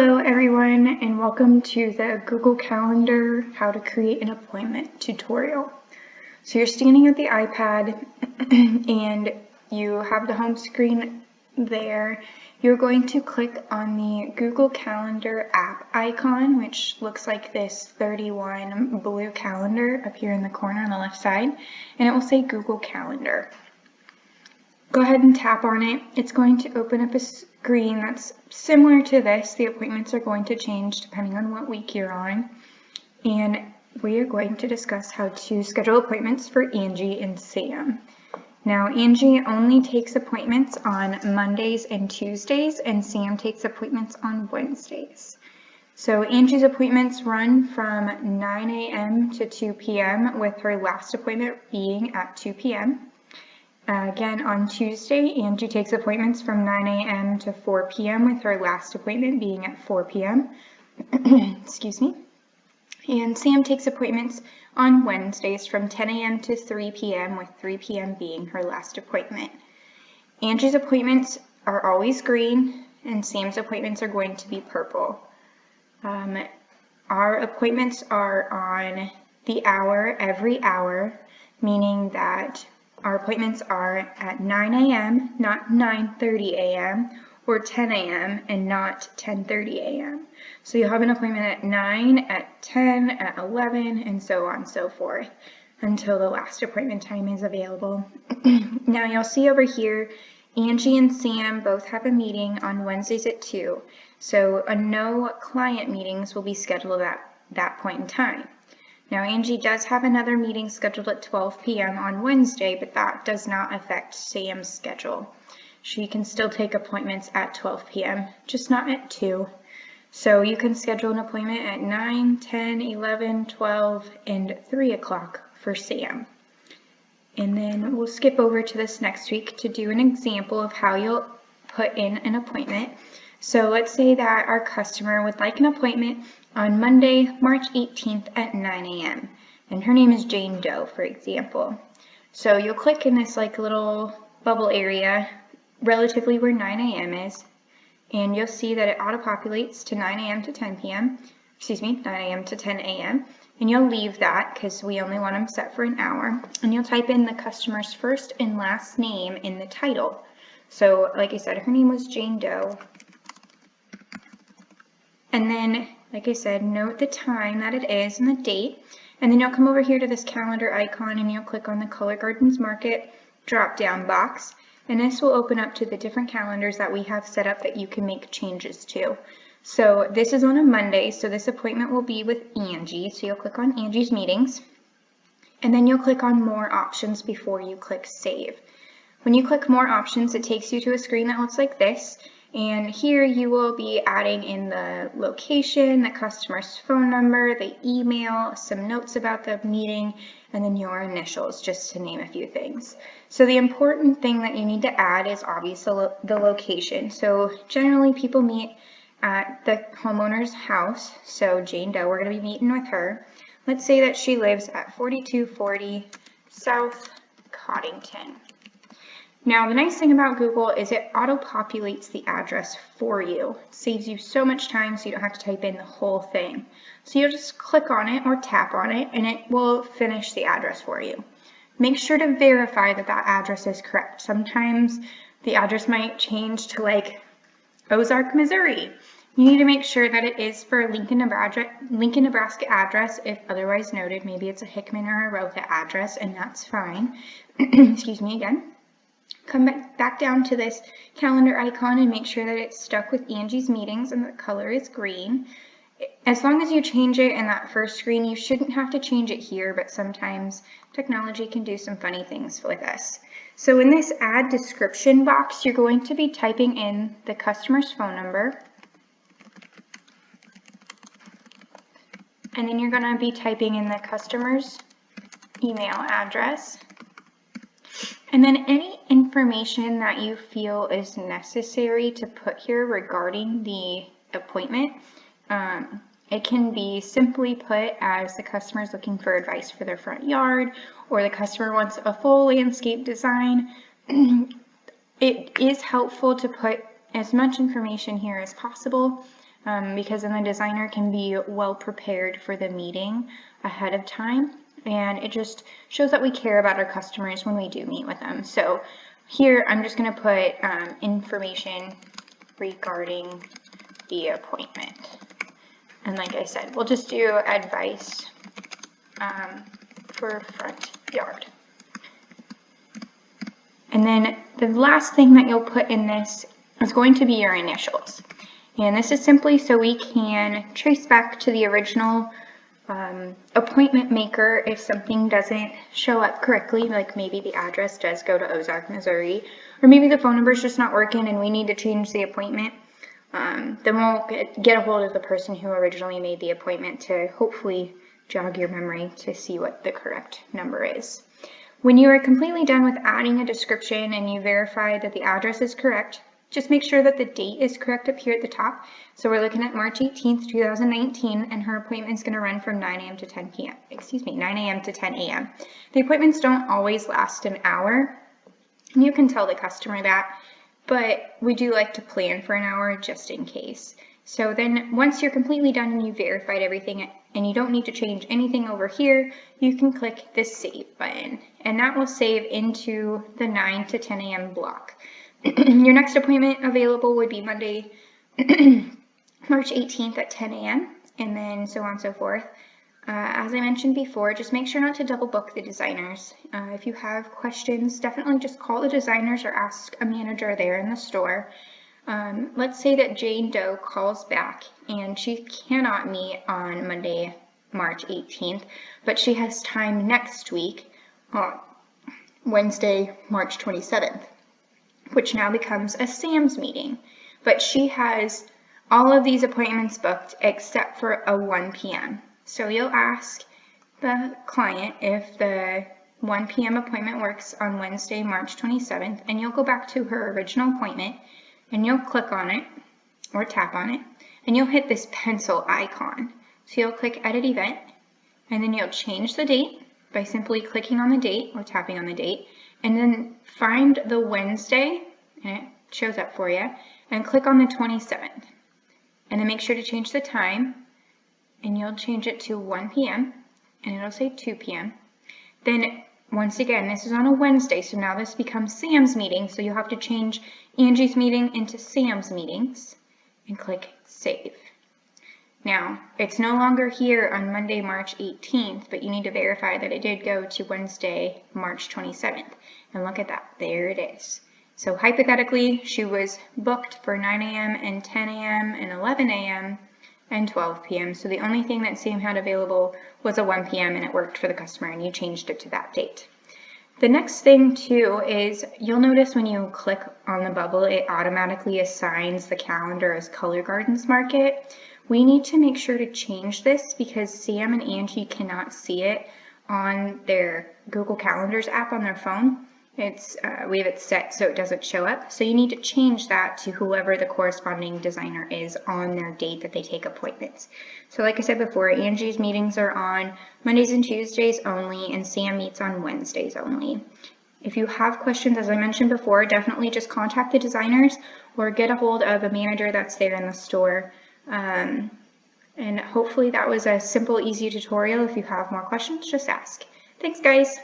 Hello everyone, and welcome to the Google Calendar How to Create an Appointment tutorial. So you're standing at the iPad and you have the home screen there. You're going to click on the Google Calendar app icon, which looks like this 31 blue calendar up here in the corner on the left side, and it will say Google Calendar. Go ahead and tap on it. It's going to open up a screen that's similar to this. The appointments are going to change depending on what week you're on. And we are going to discuss how to schedule appointments for Angie and Sam. Now, Angie only takes appointments on Mondays and Tuesdays, and Sam takes appointments on Wednesdays. So Angie's appointments run from 9 a.m. to 2 p.m. with her last appointment being at 2 p.m. Again, on Tuesday, Angie takes appointments from 9 a.m. to 4 p.m. with her last appointment being at 4 p.m. Excuse me. And Sam takes appointments on Wednesdays from 10 a.m. to 3 p.m. with 3 p.m. being her last appointment. Angie's appointments are always green, and Sam's appointments are going to be purple. Our appointments are on the hour every hour, meaning that our appointments are at 9 a.m., not 9:30 a.m., or 10 a.m. and not 10:30 a.m. So you'll have an appointment at 9, at 10, at 11, and so on and so forth until the last appointment time is available. Now you'll see over here, Angie and Sam both have a meeting on Wednesdays at 2. So no client meetings will be scheduled at that point in time. Now, Angie does have another meeting scheduled at 12 p.m. on Wednesday, but that does not affect Sam's schedule. She can still take appointments at 12 p.m., just not at 2. So you can schedule an appointment at 9, 10, 11, 12, and 3 o'clock for Sam. And then we'll skip over to this next week to do an example of how you'll put in an appointment. So let's say that our customer would like an appointment on Monday, March 18th at 9 a.m. and her name is Jane Doe, for example. So you'll click in this little bubble area relatively where 9 a.m. is, and you'll see that it auto-populates to 9 a.m. to 10 p.m. 9 a.m. to 10 a.m. and you'll leave that because we only want them set for an hour, and you'll type in the customer's first and last name in the title. So like I said, her name was Jane Doe. And then, like I said, note the time that it is and the date. And then you'll come over here to this calendar icon and you'll click on the Color Gardens Market drop-down box. And this will open up to the different calendars that we have set up that you can make changes to. So this is on a Monday, so this appointment will be with Angie. So you'll click on Angie's meetings. And then you'll click on More Options before you click Save. When you click More Options, it takes you to a screen that looks like this. And here you will be adding in the location, the customer's phone number, the email, some notes about the meeting, and then your initials, just to name a few things. So the important thing that you need to add is obviously the location. So generally people meet at the homeowner's house. So Jane Doe, we're going to be meeting with her. Let's say that she lives at 4240 South Coddington. Now, the nice thing about Google is it auto-populates the address for you. It saves you so much time so you don't have to type in the whole thing. So you'll just click on it or tap on it and it will finish the address for you. Make sure to verify that that address is correct. Sometimes the address might change to Ozark, Missouri. You need to make sure that it is for a Lincoln, Nebraska address. If otherwise noted, maybe it's a Hickman or a Rotha address, and that's fine. Excuse me again. Come back down to this calendar icon and make sure that it's stuck with Angie's meetings and the color is green. As long as you change it in that first screen, you shouldn't have to change it here, but sometimes technology can do some funny things with us. So in this add description box, you're going to be typing in the customer's phone number, and then you're going to be typing in the customer's email address. And then any information that you feel is necessary to put here regarding the appointment, it can be simply put as the customer is looking for advice for their front yard, or the customer wants a full landscape design. It is helpful to put as much information here as possible, because then the designer can be well prepared for the meeting ahead of time, and it just shows that we care about our customers when we do meet with them. So here I'm just going to put information regarding the appointment, and like I said, we'll just do advice for front yard. And then the last thing that you'll put in this is going to be your initials. And this is simply so we can trace back to the original appointment maker if something doesn't show up correctly, like maybe the address does go to Ozark, Missouri, or maybe the phone number is just not working and we need to change the appointment. Then we'll get a hold of the person who originally made the appointment to hopefully jog your memory to see what the correct number is. When you are completely done with adding a description and you verify that the address is correct, just make sure that the date is correct up here at the top. So we're looking at March 18th, 2019, and her appointment is going to run from 9 a.m. to 10 p.m. 9 a.m. to 10 a.m. The appointments don't always last an hour, and you can tell the customer that, but we do like to plan for an hour just in case. So then once you're completely done and you verified everything and you don't need to change anything over here, you can click the Save button, and that will save into the 9 to 10 a.m. block. Your next appointment available would be Monday, March 18th at 10 a.m. and then so on and so forth. As I mentioned before, just make sure not to double book the designers. If you have questions, definitely just call the designers or ask a manager there in the store. Let's say that Jane Doe calls back and she cannot meet on Monday, March 18th, but she has time next week on Wednesday, March 27th. Which now becomes a Sam's meeting. But she has all of these appointments booked except for a 1 p.m. So you'll ask the client if the 1 p.m. appointment works on Wednesday, March 27th, and you'll go back to her original appointment, and you'll click on it, or tap on it, and you'll hit this pencil icon. So you'll click Edit Event, and then you'll change the date by simply clicking on the date or tapping on the date, and then find the Wednesday, and it shows up for you, and click on the 27th. And then make sure to change the time, and you'll change it to 1 p.m., and it'll say 2 p.m. Then, once again, this is on a Wednesday, so now this becomes Sam's meeting, so you'll have to change Angie's meeting into Sam's meetings, and click Save. Now, it's no longer here on Monday, March 18th, but you need to verify that it did go to Wednesday, March 27th. And look at that, there it is. So hypothetically, she was booked for 9 a.m. and 10 a.m. and 11 a.m. and 12 p.m. So the only thing that Sam had available was a 1 p.m. and it worked for the customer and you changed it to that date. The next thing too is you'll notice when you click on the bubble, it automatically assigns the calendar as Color Gardens Market. We need to make sure to change this because Sam and Angie cannot see it on their Google Calendars app on their phone. We have it set so it doesn't show up. So you need to change that to whoever the corresponding designer is on their date that they take appointments. So like I said before, Angie's meetings are on Mondays and Tuesdays only, and Sam meets on Wednesdays only. If you have questions, as I mentioned before, definitely just contact the designers or get a hold of a manager that's there in the store. And hopefully that was a simple, easy tutorial. If you have more questions, just ask. Thanks, guys.